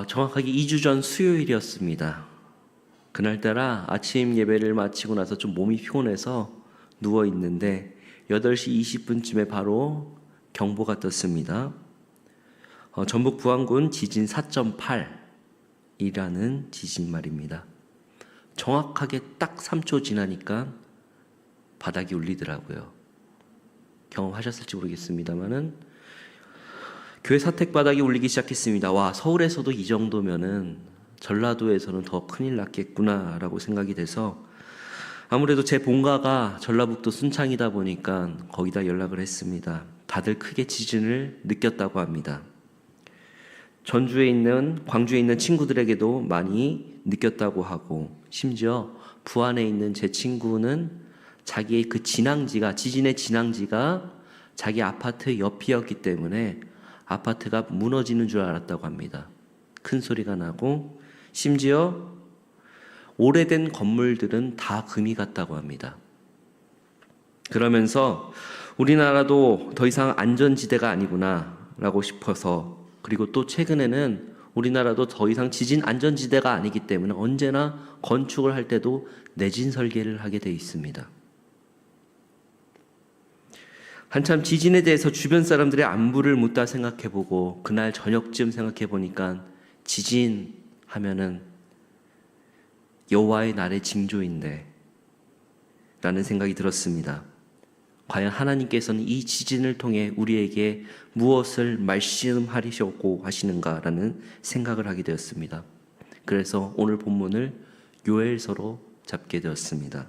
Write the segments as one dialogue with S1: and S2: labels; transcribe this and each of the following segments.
S1: 정확하게 2주 전 수요일이었습니다. 그날따라 아침 예배를 마치고 나서 좀 몸이 피곤해서 누워 있는데 8시 20분쯤에 바로 경보가 떴습니다. 전북 부안군 지진 4.8이라는 지진 말입니다. 정확하게 딱 3초 지나니까 바닥이 울리더라고요. 경험하셨을지 모르겠습니다만은 교회 사택 바닥이 울리기 시작했습니다. 와, 서울에서도 이 정도면은 전라도에서는 더 큰일 났겠구나라고 생각이 돼서 아무래도 제 본가가 전라북도 순창이다 보니까 거기다 연락을 했습니다. 다들 크게 지진을 느꼈다고 합니다. 광주에 있는 친구들에게도 많이 느꼈다고 하고, 심지어 부안에 있는 제 친구는 자기의 그 지진의 진앙지가 자기 아파트 옆이었기 때문에 아파트가 무너지는 줄 알았다고 합니다. 큰 소리가 나고, 심지어 오래된 건물들은 다 금이 갔다고 합니다. 그러면서 우리나라도 더 이상 안전지대가 아니구나 라고 싶어서, 그리고 또 최근에는 우리나라도 더 이상 지진 안전지대가 아니기 때문에 언제나 건축을 할 때도 내진 설계를 하게 돼 있습니다. 한참 지진에 대해서 주변 사람들의 안부를 묻다 생각해보고, 그날 저녁쯤 생각해보니까 지진 하면은 여호와의 날의 징조인데 라는 생각이 들었습니다. 과연 하나님께서는 이 지진을 통해 우리에게 무엇을 말씀하시려고 하시는가라는 생각을 하게 되었습니다. 그래서 오늘 본문을 요엘서로 잡게 되었습니다.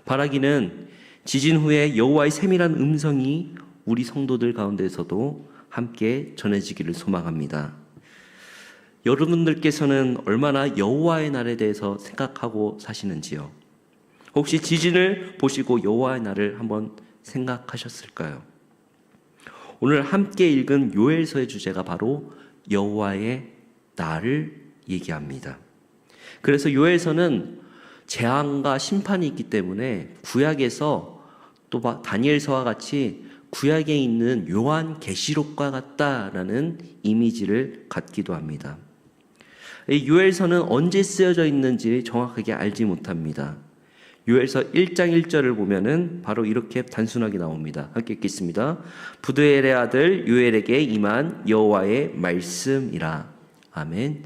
S1: 바라기는 지진 후에 여호와의 세밀한 음성이 우리 성도들 가운데서도 함께 전해지기를 소망합니다. 여러분들께서는 얼마나 여호와의 날에 대해서 생각하고 사시는지요? 혹시 지진을 보시고 여호와의 날을 한번 생각하셨을까요? 오늘 함께 읽은 요엘서의 주제가 바로 여호와의 날을 얘기합니다. 그래서 요엘서는 재앙과 심판이 있기 때문에 구약에서 또 다니엘서와 같이 구약에 있는 요한 계시록과 같다라는 이미지를 갖기도 합니다. 이 요엘서는 언제 쓰여져 있는지 정확하게 알지 못합니다. 요엘서 1장 1절을 보면은 바로 이렇게 단순하게 나옵니다. 함께 읽겠습니다. 부드엘의 아들 요엘에게 임한 여호와의 말씀이라. 아멘.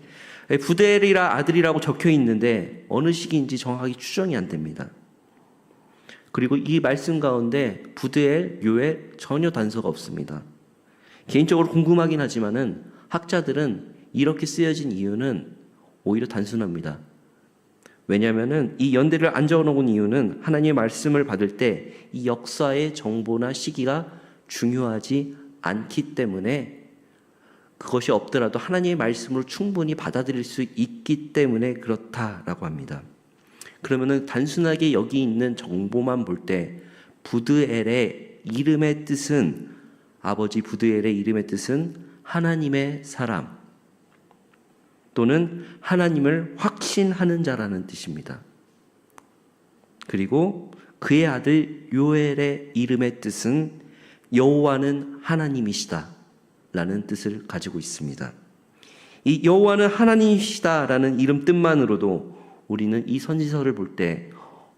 S1: 부드엘이라 아들이라고 적혀 있는데 어느 시기인지 정확하게 추정이 안 됩니다. 그리고 이 말씀 가운데 부드엘, 요엘 전혀 단서가 없습니다. 개인적으로 궁금하긴 하지만은 학자들은 이렇게 쓰여진 이유는 오히려 단순합니다. 왜냐하면은 이 연대를 안 적어놓은 이유는 하나님의 말씀을 받을 때 이 역사의 정보나 시기가 중요하지 않기 때문에, 그것이 없더라도 하나님의 말씀으로 충분히 받아들일 수 있기 때문에 그렇다라고 합니다. 그러면은 단순하게 여기 있는 정보만 볼 때 부드엘의 이름의 뜻은, 아버지 부드엘의 이름의 뜻은 하나님의 사람 또는 하나님을 확신하는 자라는 뜻입니다. 그리고 그의 아들 요엘의 이름의 뜻은 여호와는 하나님이시다 라는 뜻을 가지고 있습니다. 이 여호와는 하나님이시다라는 이름 뜻만으로도 우리는 이 선지서를 볼 때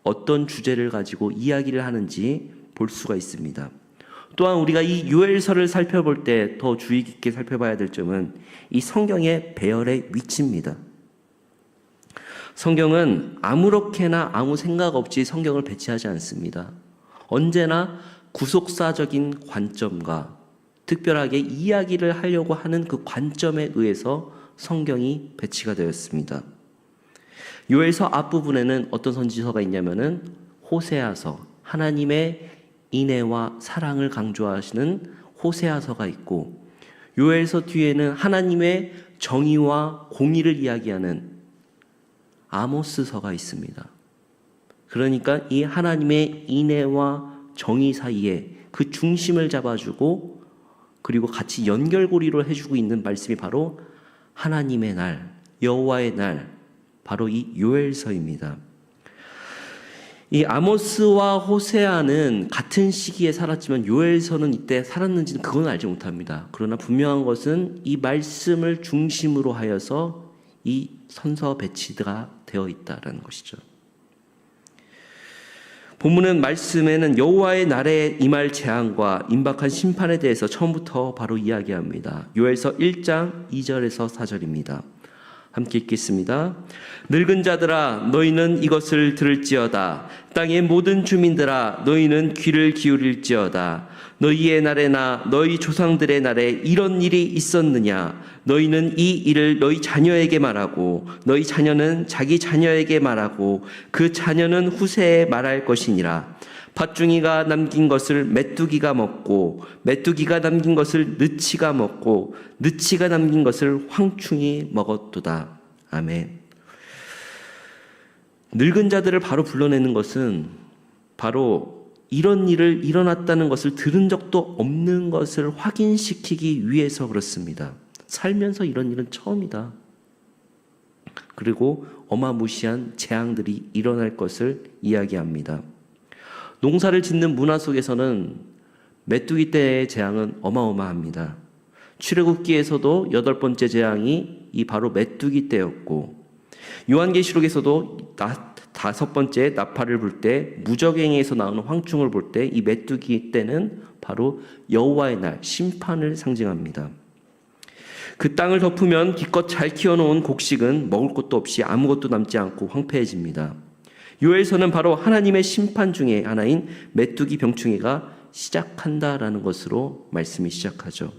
S1: 어떤 주제를 가지고 이야기를 하는지 볼 수가 있습니다. 또한 우리가 이 요엘서를 살펴볼 때 더 주의 깊게 살펴봐야 될 점은 이 성경의 배열의 위치입니다. 성경은 아무렇게나 아무 생각 없이 성경을 배치하지 않습니다. 언제나 구속사적인 관점과 특별하게 이야기를 하려고 하는 그 관점에 의해서 성경이 배치가 되었습니다. 요엘서 앞부분에는 어떤 선지서가 있냐면은 호세아서, 하나님의 인애와 사랑을 강조하시는 호세아서가 있고, 요엘서 뒤에는 하나님의 정의와 공의를 이야기하는 아모스서가 있습니다. 그러니까 이 하나님의 인애와 정의 사이에 그 중심을 잡아주고, 그리고 같이 연결고리로 해주고 있는 말씀이 바로 하나님의 날, 여호와의 날, 바로 이 요엘서입니다. 이 아모스와 호세아는 같은 시기에 살았지만 요엘서는 이때 살았는지는 그건 알지 못합니다. 그러나 분명한 것은 이 말씀을 중심으로 하여서 이 선서 배치가 되어 있다라는 것이죠. 본문은 말씀에는 여호와의 날에 임할 재앙과 임박한 심판에 대해서 처음부터 바로 이야기합니다. 요엘서 1장 2절에서 4절입니다. 함께 읽겠습니다. 늙은 자들아 너희는 이것을 들을지어다. 땅의 모든 주민들아 너희는 귀를 기울일지어다. 너희의 날에나 너희 조상들의 날에 이런 일이 있었느냐. 너희는 이 일을 너희 자녀에게 말하고 너희 자녀는 자기 자녀에게 말하고 그 자녀는 후세에 말할 것이니라. 팥중이가 남긴 것을 메뚜기가 먹고 메뚜기가 남긴 것을 느치가 먹고 느치가 남긴 것을 황충이 먹었도다. 아멘. 늙은 자들을 바로 불러내는 것은 바로 이런 일을 일어났다는 것을 들은 적도 없는 것을 확인시키기 위해서 그렇습니다. 살면서 이런 일은 처음이다. 그리고 어마무시한 재앙들이 일어날 것을 이야기합니다. 농사를 짓는 문화 속에서는 메뚜기 때의 재앙은 어마어마합니다. 출애굽기에서도 8번째 재앙이 이 바로 메뚜기 때였고, 요한계시록에서도 5번째 나팔을 불 때, 무적행에서 나오는 황충을 볼 때 이 메뚜기 때는 바로 여호와의 날, 심판을 상징합니다. 그 땅을 덮으면 기껏 잘 키워놓은 곡식은 먹을 것도 없이 아무것도 남지 않고 황폐해집니다. 요엘서는 바로 하나님의 심판 중에 하나인 메뚜기 병충해가 시작한다라는 것으로 말씀이 시작하죠.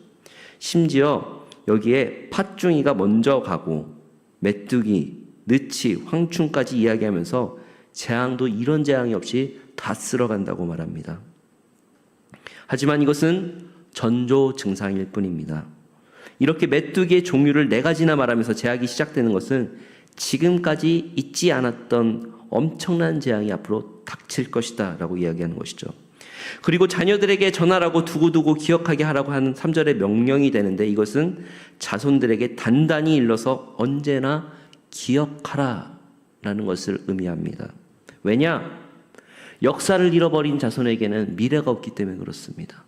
S1: 심지어 여기에 팥중이가 먼저 가고 메뚜기, 느치, 황충까지 이야기하면서 재앙도 이런 재앙이 없이 다 쓸어간다고 말합니다. 하지만 이것은 전조 증상일 뿐입니다. 이렇게 메뚜기의 종류를 4가지나 말하면서 재앙이 시작되는 것은 지금까지 있지 않았던 엄청난 재앙이 앞으로 닥칠 것이다 라고 이야기하는 것이죠. 그리고 자녀들에게 전하라고 두고두고 기억하게 하라고 하는 3절의 명령이 되는데, 이것은 자손들에게 단단히 일러서 언제나 기억하라 라는 것을 의미합니다. 왜냐? 역사를 잃어버린 자손에게는 미래가 없기 때문에 그렇습니다.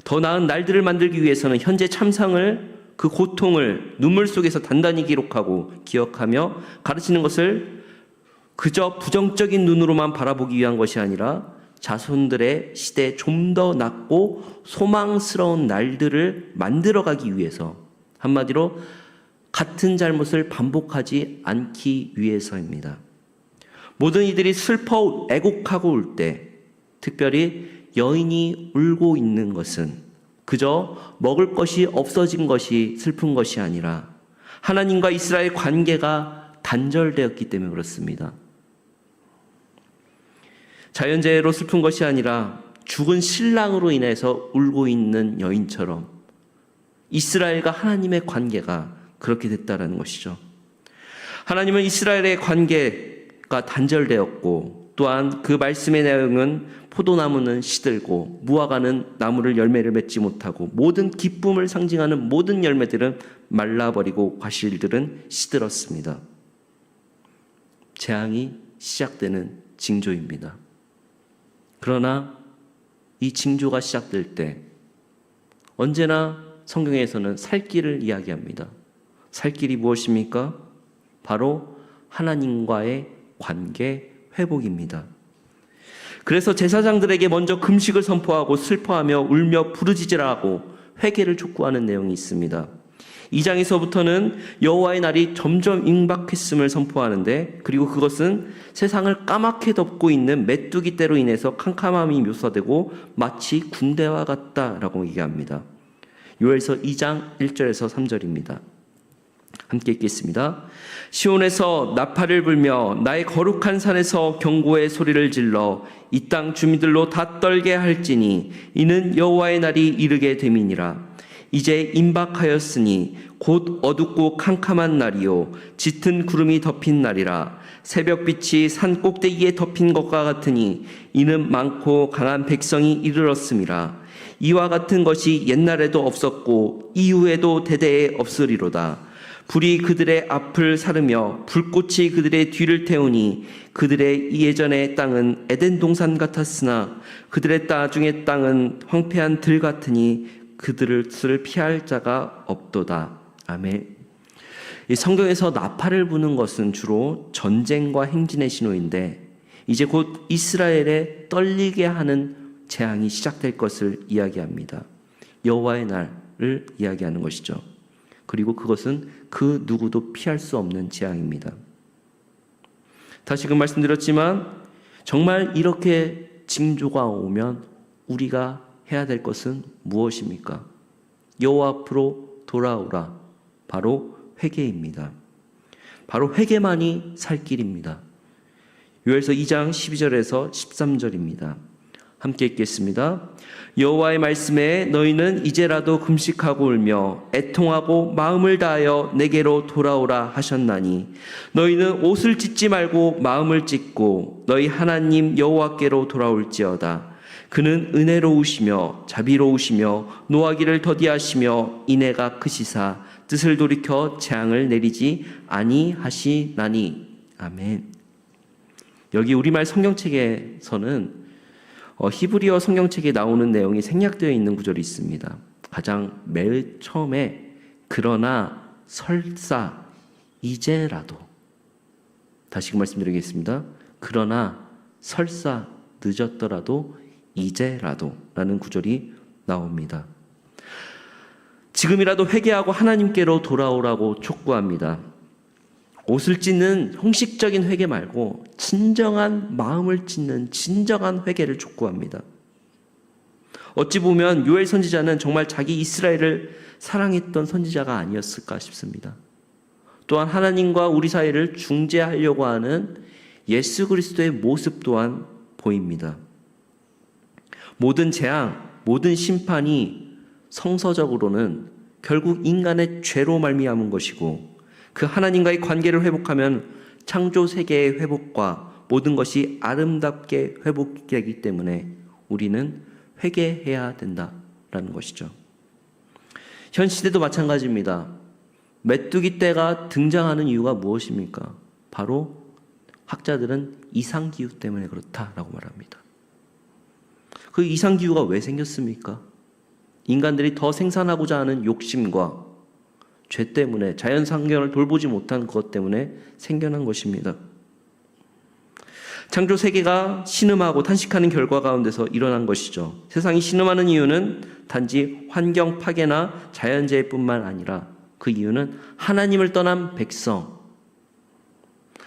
S1: 더 나은 날들을 만들기 위해서는 현재 참상을, 그 고통을 눈물 속에서 단단히 기록하고 기억하며 가르치는 것을 그저 부정적인 눈으로만 바라보기 위한 것이 아니라 자손들의 시대에 좀 더 낫고 소망스러운 날들을 만들어가기 위해서, 한마디로 같은 잘못을 반복하지 않기 위해서입니다. 모든 이들이 슬퍼 애곡하고 울 때, 특별히 여인이 울고 있는 것은 그저 먹을 것이 없어진 것이 슬픈 것이 아니라 하나님과 이스라엘 관계가 단절되었기 때문에 그렇습니다. 자연재해로 슬픈 것이 아니라 죽은 신랑으로 인해서 울고 있는 여인처럼 이스라엘과 하나님의 관계가 그렇게 됐다는 것이죠. 하나님은 이스라엘의 관계가 단절되었고, 또한 그 말씀의 내용은 포도나무는 시들고 무화과는 나무를 열매를 맺지 못하고 모든 기쁨을 상징하는 모든 열매들은 말라버리고 과실들은 시들었습니다. 재앙이 시작되는 징조입니다. 그러나 이 징조가 시작될 때 언제나 성경에서는 살 길을 이야기합니다. 살 길이 무엇입니까? 바로 하나님과의 관계 회복입니다. 그래서 제사장들에게 먼저 금식을 선포하고 슬퍼하며 울며 부르짖으라고 회개를 촉구하는 내용이 있습니다. 2장에서부터는 여호와의 날이 점점 임박했음을 선포하는데, 그리고 그것은 세상을 까맣게 덮고 있는 메뚜기 때로 인해서 캄캄함이 묘사되고 마치 군대와 같다라고 얘기합니다. 요엘서 2장 1절에서 3절입니다. 함께 읽겠습니다. 시온에서 나팔을 불며 나의 거룩한 산에서 경고의 소리를 질러 이 땅 주민들로 다 떨게 할지니 이는 여호와의 날이 이르게 됨이니라. 이제 임박하였으니 곧 어둡고 캄캄한 날이요 짙은 구름이 덮인 날이라. 새벽빛이 산 꼭대기에 덮인 것과 같으니 이는 많고 강한 백성이 이르렀음이라. 이와 같은 것이 옛날에도 없었고 이후에도 대대에 없으리로다. 불이 그들의 앞을 사르며 불꽃이 그들의 뒤를 태우니 그들의 예전의 땅은 에덴 동산 같았으나 그들의 나중의 땅은 황폐한 들 같으니 그들을 피할 자가 없도다. 아멘. 이 성경에서 나팔을 부는 것은 주로 전쟁과 행진의 신호인데 이제 곧 이스라엘에 떨리게 하는 재앙이 시작될 것을 이야기합니다. 여호와의 날을 이야기하는 것이죠. 그리고 그것은 그 누구도 피할 수 없는 재앙입니다. 다시금 말씀드렸지만 정말 이렇게 징조가 오면 우리가 해야 될 것은 무엇입니까? 여호와 앞으로 돌아오라. 바로 회개입니다. 바로 회개만이 살 길입니다. 요엘서 2장 12절에서 13절입니다. 함께 읽겠습니다. 여호와의 말씀에 너희는 이제라도 금식하고 울며 애통하고 마음을 다하여 내게로 돌아오라 하셨나니 너희는 옷을 찢지 말고 마음을 찢고 너희 하나님 여호와께로 돌아올지어다. 그는 은혜로우시며 자비로우시며 노하기를 더디하시며 인애가 크시사 뜻을 돌이켜 재앙을 내리지 아니하시나니. 아멘. 여기 우리말 성경책에서는 히브리어 성경책에 나오는 내용이 생략되어 있는 구절이 있습니다. 가장 맨 처음에 그러나 설사 이제라도, 다시 말씀드리겠습니다. 그러나 설사 늦었더라도 이제라도 라는 구절이 나옵니다. 지금이라도 회개하고 하나님께로 돌아오라고 촉구합니다. 옷을 찢는 형식적인 회개 말고 진정한 마음을 찢는 진정한 회개를 촉구합니다. 어찌 보면 요엘 선지자는 정말 자기 이스라엘을 사랑했던 선지자가 아니었을까 싶습니다. 또한 하나님과 우리 사이를 중재하려고 하는 예수 그리스도의 모습 또한 보입니다. 모든 재앙, 모든 심판이 성서적으로는 결국 인간의 죄로 말미암은 것이고 그 하나님과의 관계를 회복하면 창조 세계의 회복과 모든 것이 아름답게 회복되기 때문에 우리는 회개해야 된다라는 것이죠. 현 시대도 마찬가지입니다. 메뚜기 떼가 등장하는 이유가 무엇입니까? 바로 학자들은 이상기후 때문에 그렇다라고 말합니다. 그 이상기후가 왜 생겼습니까? 인간들이 더 생산하고자 하는 욕심과 죄 때문에, 자연 환경을 돌보지 못한 것 때문에 생겨난 것입니다. 창조 세계가 신음하고 탄식하는 결과 가운데서 일어난 것이죠. 세상이 신음하는 이유는 단지 환경 파괴나 자연재해뿐만 아니라 그 이유는 하나님을 떠난 백성,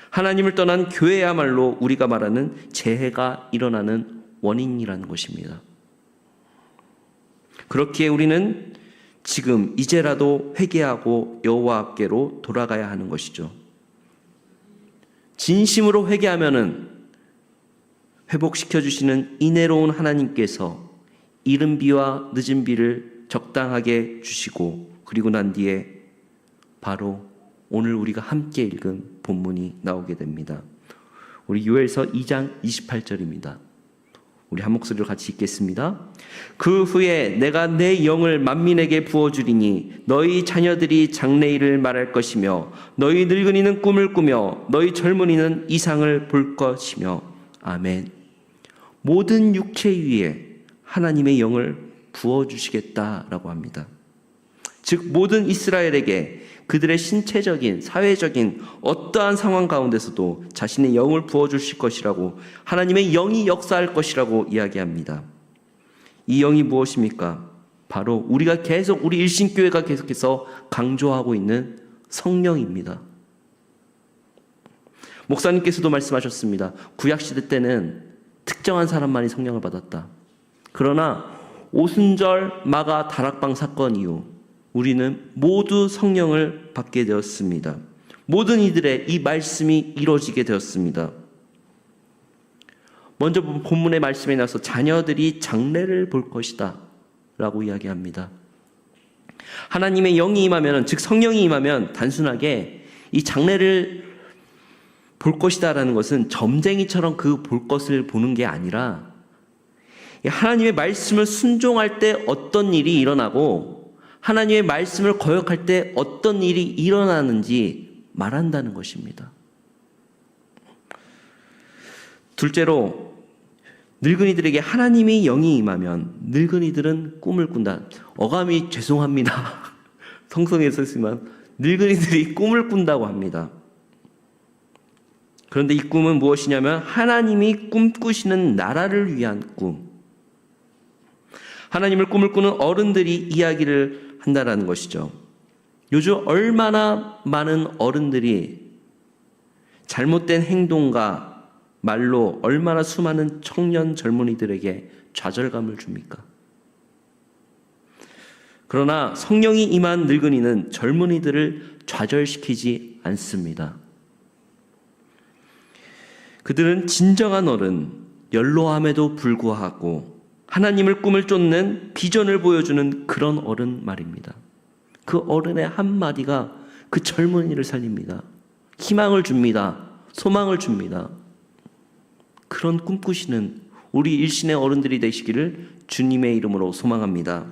S1: 하나님을 떠난 교회야말로 우리가 말하는 재해가 일어나는 원인이라는 것입니다. 그렇기에 우리는 지금 이제라도 회개하고 여호와께로 돌아가야 하는 것이죠. 진심으로 회개하면은 회복시켜 주시는 인애로운 하나님께서 이른 비와 늦은 비를 적당하게 주시고, 그리고 난 뒤에 바로 오늘 우리가 함께 읽은 본문이 나오게 됩니다. 우리 요엘서 2장 28절입니다. 우리 한 목소리로 같이 읽겠습니다. 그 후에 내가 내 영을 만민에게 부어주리니 너희 자녀들이 장래일을 말할 것이며 너희 늙은이는 꿈을 꾸며 너희 젊은이는 이상을 볼 것이며. 아멘. 모든 육체 위에 하나님의 영을 부어주시겠다라고 합니다. 즉 모든 이스라엘에게 그들의 신체적인, 사회적인 어떠한 상황 가운데서도 자신의 영을 부어주실 것이라고, 하나님의 영이 역사할 것이라고 이야기합니다. 이 영이 무엇입니까? 바로 우리가 계속, 우리 일신교회가 계속해서 강조하고 있는 성령입니다. 목사님께서도 말씀하셨습니다. 구약시대 때는 특정한 사람만이 성령을 받았다. 그러나 오순절 마가 다락방 사건 이후 우리는 모두 성령을 받게 되었습니다. 모든 이들의 이 말씀이 이루어지게 되었습니다. 먼저 본문의 말씀에 나서 자녀들이 장래를 볼 것이다 라고 이야기합니다. 하나님의 영이 임하면, 즉 성령이 임하면 단순하게 이 장래를 볼 것이다 라는 것은 점쟁이처럼 그 볼 것을 보는 게 아니라 하나님의 말씀을 순종할 때 어떤 일이 일어나고 하나님의 말씀을 거역할 때 어떤 일이 일어나는지 말한다는 것입니다. 둘째로, 늙은이들에게 하나님의 영이 임하면 늙은이들은 꿈을 꾼다. 어감이 죄송합니다. 성성에 썼지만 늙은이들이 꿈을 꾼다고 합니다. 그런데 이 꿈은 무엇이냐면 하나님이 꿈꾸시는 나라를 위한 꿈. 하나님을 꿈을 꾸는 어른들이 이야기를 한다라는 것이죠. 요즘 얼마나 많은 어른들이 잘못된 행동과 말로 얼마나 수많은 청년 젊은이들에게 좌절감을 줍니까? 그러나 성령이 임한 늙은이는 젊은이들을 좌절시키지 않습니다. 그들은 진정한 어른, 연로함에도 불구하고 하나님을 꿈을 쫓는 비전을 보여주는 그런 어른 말입니다. 그 어른의 한마디가 그 젊은이를 살립니다. 희망을 줍니다. 소망을 줍니다. 그런 꿈꾸시는 우리 일신의 어른들이 되시기를 주님의 이름으로 소망합니다.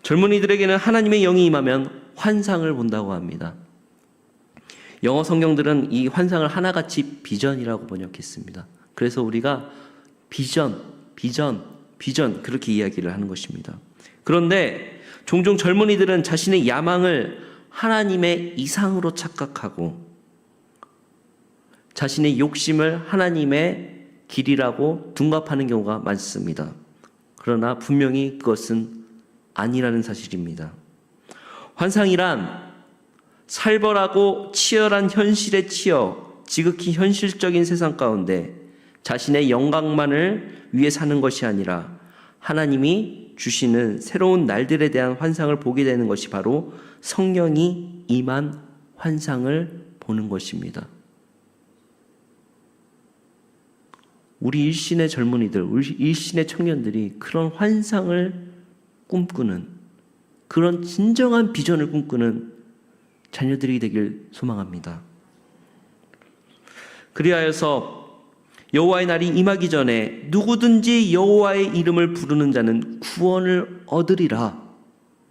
S1: 젊은이들에게는 하나님의 영이 임하면 환상을 본다고 합니다. 영어 성경들은 이 환상을 하나같이 비전이라고 번역했습니다. 그래서 우리가 비전 그렇게 이야기를 하는 것입니다. 그런데 종종 젊은이들은 자신의 야망을 하나님의 이상으로 착각하고 자신의 욕심을 하나님의 길이라고 둔갑하는 경우가 많습니다. 그러나 분명히 그것은 아니라는 사실입니다. 환상이란 살벌하고 치열한 현실에 치여 지극히 현실적인 세상 가운데 자신의 영광만을 위해 사는 것이 아니라 하나님이 주시는 새로운 날들에 대한 환상을 보게 되는 것이 바로 성령이 임한 환상을 보는 것입니다. 우리 일신의 젊은이들, 우리 일신의 청년들이 그런 환상을 꿈꾸는, 그런 진정한 비전을 꿈꾸는 자녀들이 되길 소망합니다. 그리하여서 여호와의 날이 임하기 전에 누구든지 여호와의 이름을 부르는 자는 구원을 얻으리라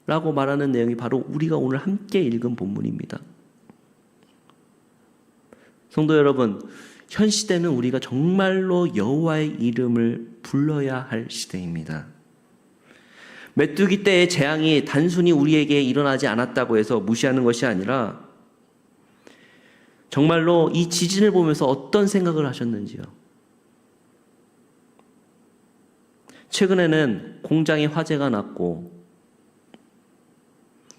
S1: 라고 말하는 내용이 바로 우리가 오늘 함께 읽은 본문입니다. 성도 여러분, 현 시대는 우리가 정말로 여호와의 이름을 불러야 할 시대입니다. 메뚜기 때의 재앙이 단순히 우리에게 일어나지 않았다고 해서 무시하는 것이 아니라 정말로 이 지진을 보면서 어떤 생각을 하셨는지요? 최근에는 공장에 화재가 났고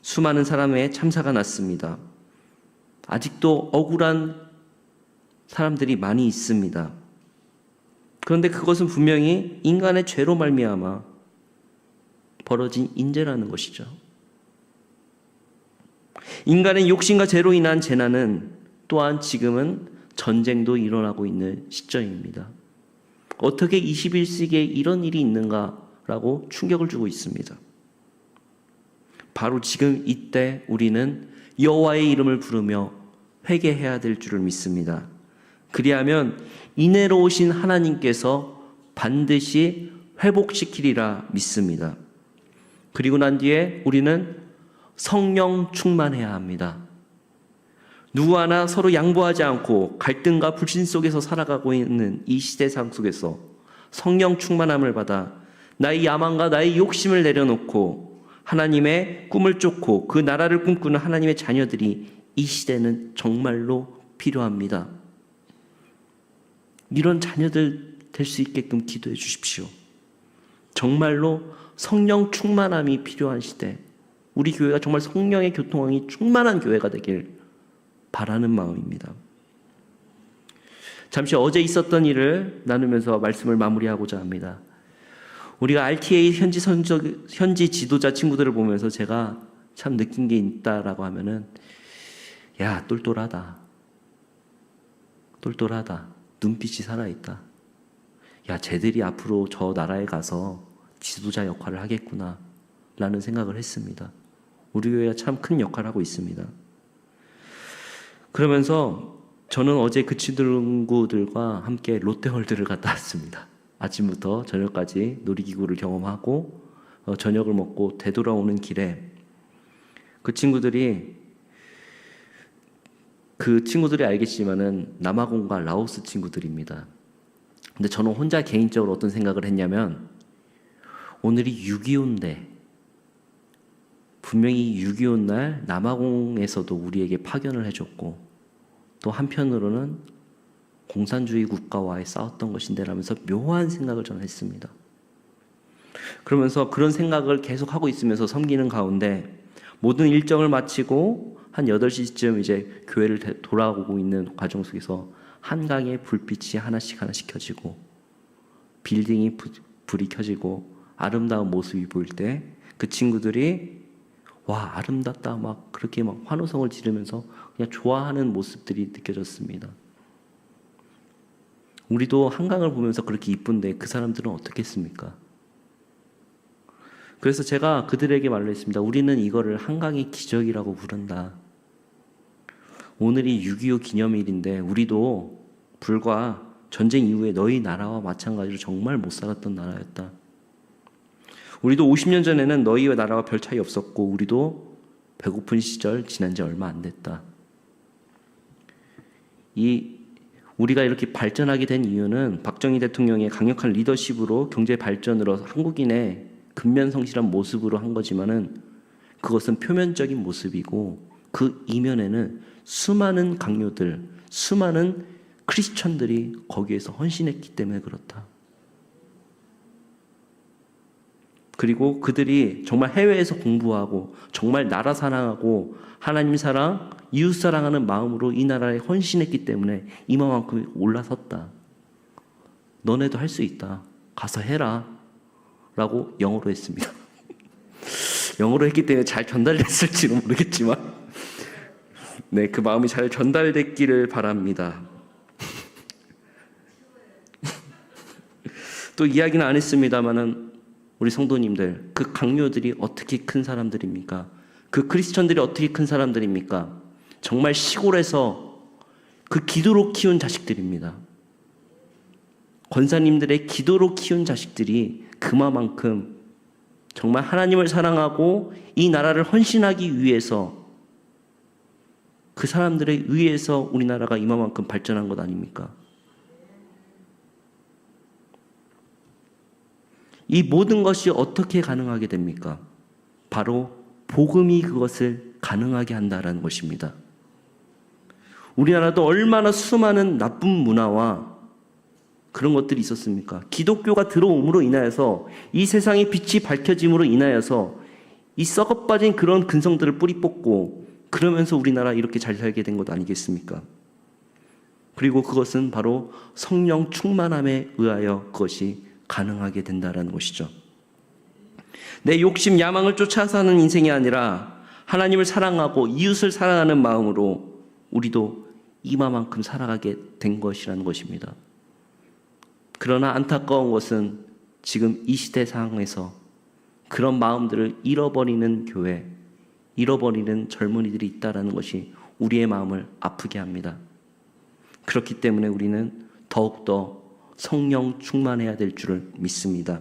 S1: 수많은 사람의 참사가 났습니다. 아직도 억울한 사람들이 많이 있습니다. 그런데 그것은 분명히 인간의 죄로 말미암아 벌어진 인재라는 것이죠. 인간의 욕심과 죄로 인한 재난은 또한 지금은 전쟁도 일어나고 있는 시점입니다. 어떻게 21세기에 이런 일이 있는가라고 충격을 주고 있습니다. 바로 지금 이때 우리는 여호와의 이름을 부르며 회개해야 될 줄을 믿습니다. 그리하면 인애로우신 하나님께서 반드시 회복시키리라 믿습니다. 그리고 난 뒤에 우리는 성령 충만해야 합니다. 누구 하나 서로 양보하지 않고 갈등과 불신 속에서 살아가고 있는 이 시대상 속에서 성령 충만함을 받아 나의 야망과 나의 욕심을 내려놓고 하나님의 꿈을 쫓고 그 나라를 꿈꾸는 하나님의 자녀들이 이 시대는 정말로 필요합니다. 이런 자녀들 될 수 있게끔 기도해 주십시오. 정말로 성령 충만함이 필요한 시대, 우리 교회가 정말 성령의 교통왕이 충만한 교회가 되길 바라는 마음입니다. 잠시 어제 있었던 일을 나누면서 말씀을 마무리하고자 합니다. 우리가 RTA 현지 지도자 친구들을 보면서 제가 참 느낀 게 있다라고 하면은, 야, 똘똘하다. 눈빛이 살아있다. 야, 쟤들이 앞으로 저 나라에 가서 지도자 역할을 하겠구나 라는 생각을 했습니다. 우리 교회가 참 큰 역할을 하고 있습니다. 그러면서 저는 어제 그 친구들과 함께 롯데월드를 갔다 왔습니다. 아침부터 저녁까지 놀이기구를 경험하고 저녁을 먹고 되돌아오는 길에 그 친구들이 알겠지만은 남아공과 라오스 친구들입니다. 근데 저는 혼자 개인적으로 어떤 생각을 했냐면 오늘이 6.25인데 분명히 6.25 날 남아공에서도 우리에게 파견을 해줬고 또 한편으로는 공산주의 국가와의 싸웠던 것인데 라면서 묘한 생각을 저는 했습니다. 그러면서 그런 생각을 계속 하고 있으면서 섬기는 가운데 모든 일정을 마치고 한 8시쯤 이제 교회를 돌아오고 있는 과정 속에서 한강에 불빛이 하나씩 켜지고 빌딩이 불이 켜지고 아름다운 모습이 보일 때 그 친구들이 와 아름답다 막 그렇게 막 환호성을 지르면서 그냥 좋아하는 모습들이 느껴졌습니다. 우리도 한강을 보면서 그렇게 이쁜데 그 사람들은 어떻겠습니까? 그래서 제가 그들에게 말로 했습니다. 우리는 이거를 한강의 기적이라고 부른다. 오늘이 6.25 기념일인데 우리도 불과 전쟁 이후에 너희 나라와 마찬가지로 정말 못 살았던 나라였다. 우리도 50년 전에는 너희와 나라와 별 차이 없었고 우리도 배고픈 시절 지난 지 얼마 안 됐다. 우리가 이렇게 발전하게 된 이유는 박정희 대통령의 강력한 리더십으로 경제 발전으로 한국인의 근면성실한 모습으로 한 거지만은 그것은 표면적인 모습이고 그 이면에는 수많은 강요들, 수많은 크리스천들이 거기에서 헌신했기 때문에 그렇다. 그리고 그들이 정말 해외에서 공부하고 정말 나라 사랑하고 하나님 사랑, 이웃 사랑하는 마음으로 이 나라에 헌신했기 때문에 이만큼 올라섰다. 너네도 할 수 있다. 가서 해라. 라고 영어로 했습니다. 영어로 했기 때문에 잘 전달됐을지는 모르겠지만 네, 그 마음이 잘 전달됐기를 바랍니다. 또 이야기는 안 했습니다만은 우리 성도님들, 그 강요들이 어떻게 큰 사람들입니까? 그 크리스천들이 어떻게 큰 사람들입니까? 정말 시골에서 그 기도로 키운 자식들입니다. 권사님들의 기도로 키운 자식들이 그만큼 정말 하나님을 사랑하고 이 나라를 헌신하기 위해서 그 사람들에 의해서 우리나라가 이만큼 발전한 것 아닙니까? 이 모든 것이 어떻게 가능하게 됩니까? 바로 복음이 그것을 가능하게 한다는 것입니다. 우리나라도 얼마나 수많은 나쁜 문화와 그런 것들이 있었습니까? 기독교가 들어옴으로 인하여서 이 세상의 빛이 밝혀짐으로 인하여서 이 썩어빠진 그런 근성들을 뿌리 뽑고 그러면서 우리나라 이렇게 잘 살게 된 것 아니겠습니까? 그리고 그것은 바로 성령 충만함에 의하여 그것이 가능하게 된다는 것이죠. 내 욕심, 야망을 쫓아 사는 인생이 아니라 하나님을 사랑하고 이웃을 사랑하는 마음으로 우리도 이만큼 살아가게 된 것이라는 것입니다. 그러나 안타까운 것은 지금 이 시대 상황에서 그런 마음들을 잃어버리는 교회, 잃어버리는 젊은이들이 있다는 것이 우리의 마음을 아프게 합니다. 그렇기 때문에 우리는 더욱더 성령 충만해야 될 줄을 믿습니다.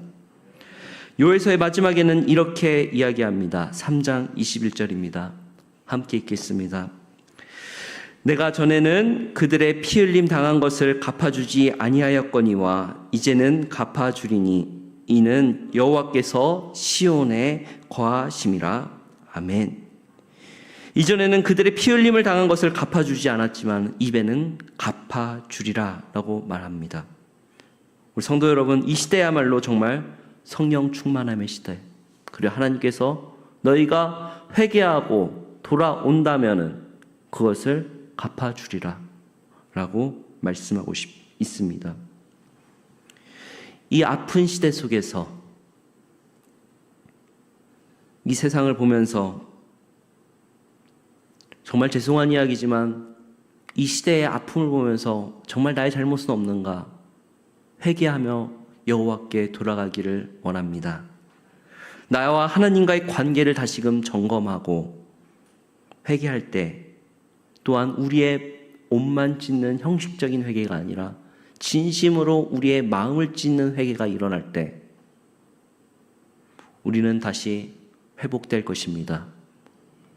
S1: 요에서의 마지막에는 이렇게 이야기합니다. 3장 21절입니다. 함께 읽겠습니다. 내가 전에는 그들의 피 흘림 당한 것을 갚아주지 아니하였거니와 이제는 갚아주리니 이는 여호와께서 시온에 거하심이라. 아멘. 이전에는 그들의 피 흘림을 당한 것을 갚아주지 않았지만 이제는 갚아주리라 라고 말합니다. 우리 성도 여러분, 이 시대야말로 정말 성령 충만함의 시대. 그리고 하나님께서 너희가 회개하고 돌아온다면은 그것을 갚아주리라 라고 말씀하고 있습니다. 이 아픈 시대 속에서 이 세상을 보면서 정말 죄송한 이야기지만 이 시대의 아픔을 보면서 정말 나의 잘못은 없는가 회개하며 여호와께 돌아가기를 원합니다. 나와 하나님과의 관계를 다시금 점검하고 회개할 때 또한 우리의 옷만 찢는 형식적인 회개가 아니라 진심으로 우리의 마음을 찢는 회개가 일어날 때 우리는 다시 회복될 것입니다.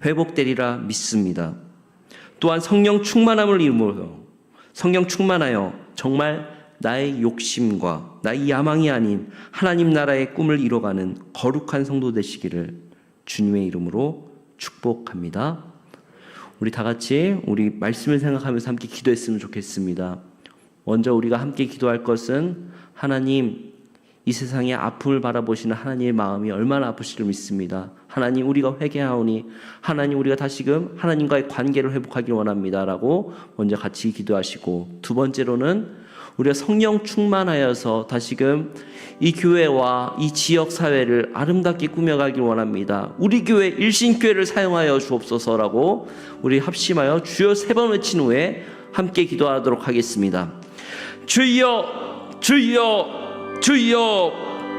S1: 회복되리라 믿습니다. 또한 성령 충만함을 이루며 성령 충만하여 정말 나의 욕심과 나의 야망이 아닌 하나님 나라의 꿈을 이뤄가는 거룩한 성도 되시기를 주님의 이름으로 축복합니다. 우리 다 같이 우리 말씀을 생각하면서 함께 기도했으면 좋겠습니다. 먼저 우리가 함께 기도할 것은 하나님, 이 세상의 아픔을 바라보시는 하나님의 마음이 얼마나 아프시를 믿습니다. 하나님, 우리가 회개하오니 하나님, 우리가 다시금 하나님과의 관계를 회복하길 원합니다 라고 먼저 같이 기도하시고, 두 번째로는 우리가 성령 충만하여서 다시금 이 교회와 이 지역 사회를 아름답게 꾸며가길 원합니다. 우리 교회 일신교회를 사용하여 주옵소서라고 우리 합심하여 주여 3번 외친 후에 함께 기도하도록 하겠습니다. 주여, 주여, 주여.